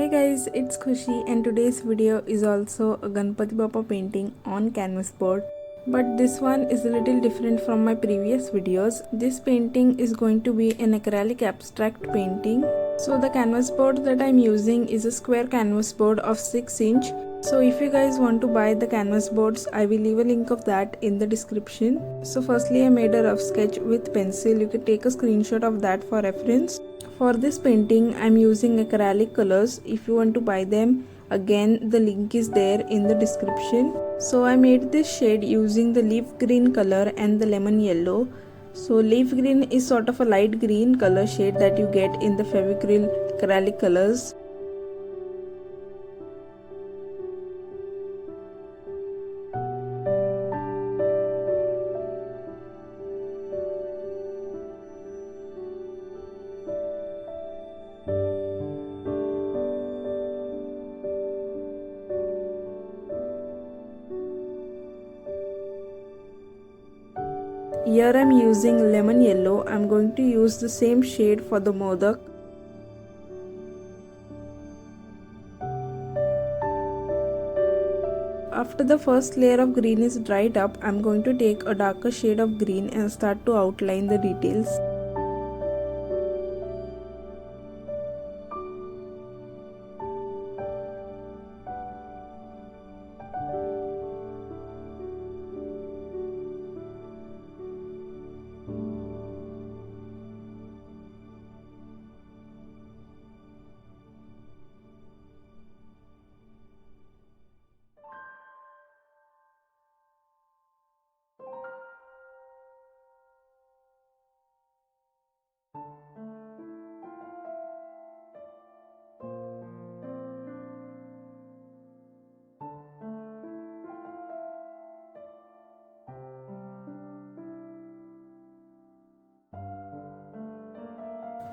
Hey guys, it's Khushi and today's video is also a Ganpati Bappa painting on canvas board. But this one is a little different from my previous videos. This painting is going to be an acrylic abstract painting. So the canvas board that I'm using is a square canvas board of 6 inch. So if you guys want to buy the canvas boards, I will leave a link of that in the description. So firstly I made a rough sketch with pencil. You can take a screenshot of that for reference. For this painting I am using acrylic colors. If you want to buy them, again the link is there in the description. So I made this shade using the leaf green color and the lemon yellow. So leaf green is sort of a light green color shade that you get in the Fevicryl acrylic colors. Here I am using lemon yellow. I am going to use the same shade for the modak. After the first layer of green is dried up, I am going to take a darker shade of green and start to outline the details.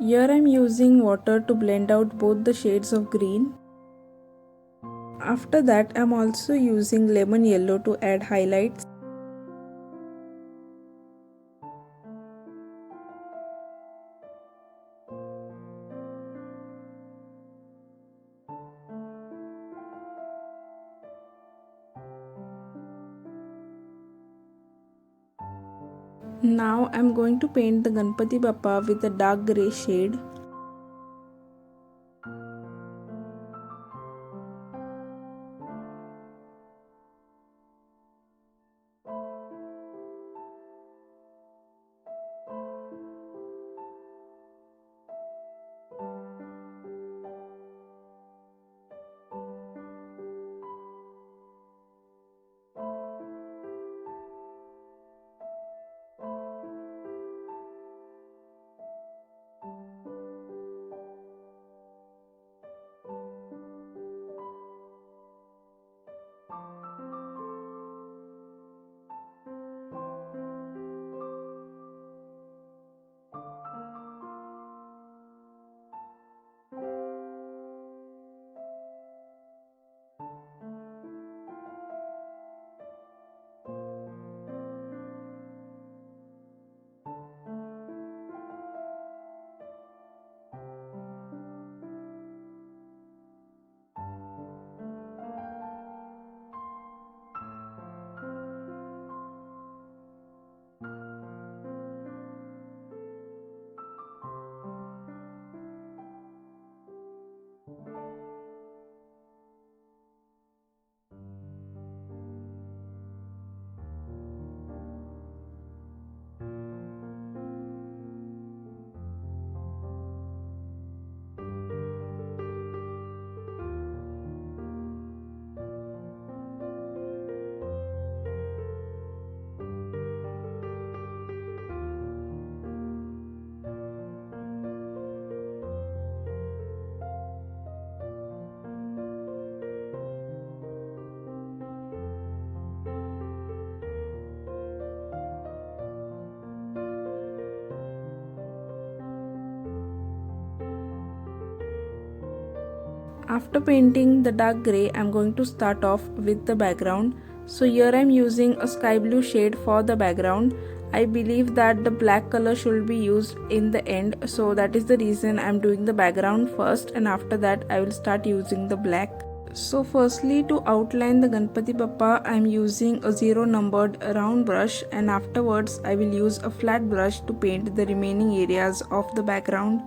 Here I am using water to blend out both the shades of green. After that I am also using lemon yellow to add highlights. Now I am going to paint the Ganpati Bappa with a dark grey shade. After painting the dark grey, I am going to start off with the background. So here I am using a sky blue shade for the background. I believe that the black color should be used in the end, so that is the reason I am doing the background first, and after that I will start using the black. So firstly, to outline the Ganpati Bappa, I am using a 0 numbered round brush, and afterwards I will use a flat brush to paint the remaining areas of the background.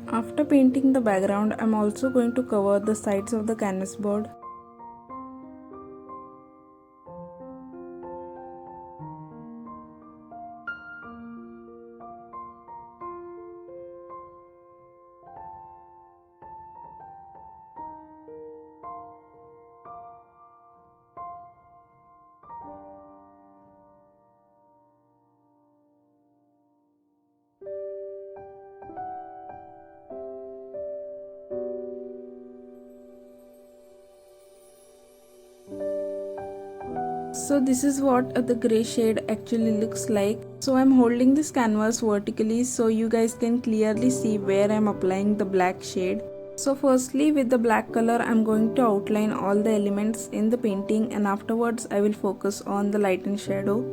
After painting the background, I am also going to cover the sides of the canvas board. So this is what the grey shade actually looks like. So I'm holding this canvas vertically so you guys can clearly see where I'm applying the black shade. So firstly, with the black color, I'm going to outline all the elements in the painting, and afterwards I will focus on the light and shadow.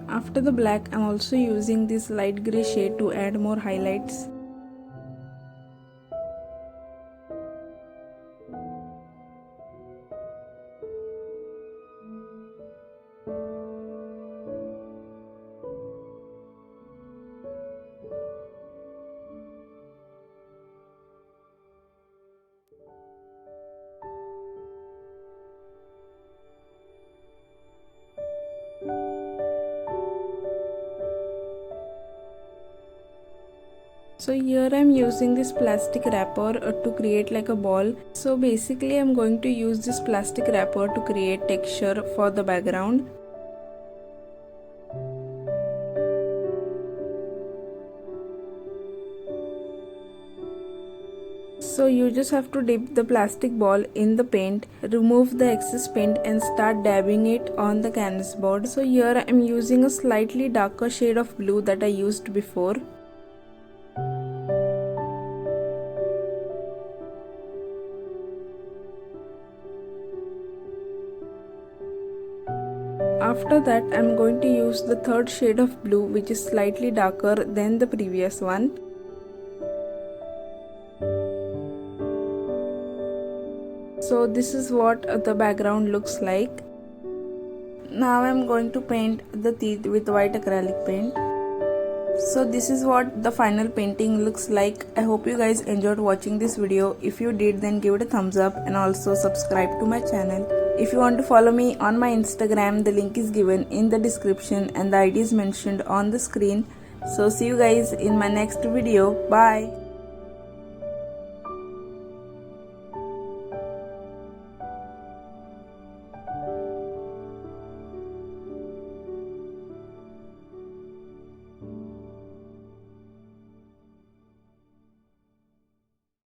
After the black, I'm also using this light grey shade to add more highlights. So here I'm using this plastic wrapper to create like a ball. So basically I'm going to use this plastic wrapper to create texture for the background. So you just have to dip the plastic ball in the paint, remove the excess paint and start dabbing it on the canvas board. So here I am using a slightly darker shade of blue that I used before. After that I am going to use the third shade of blue, which is slightly darker than the previous one. So this is what the background looks like. Now I am going to paint the teeth with white acrylic paint. So this is what the final painting looks like. I hope you guys enjoyed watching this video. If you did, then give it a thumbs up and also subscribe to my channel. If you want to follow me on my Instagram, the link is given in the description and the ID is mentioned on the screen. So see you guys in my next video. Bye.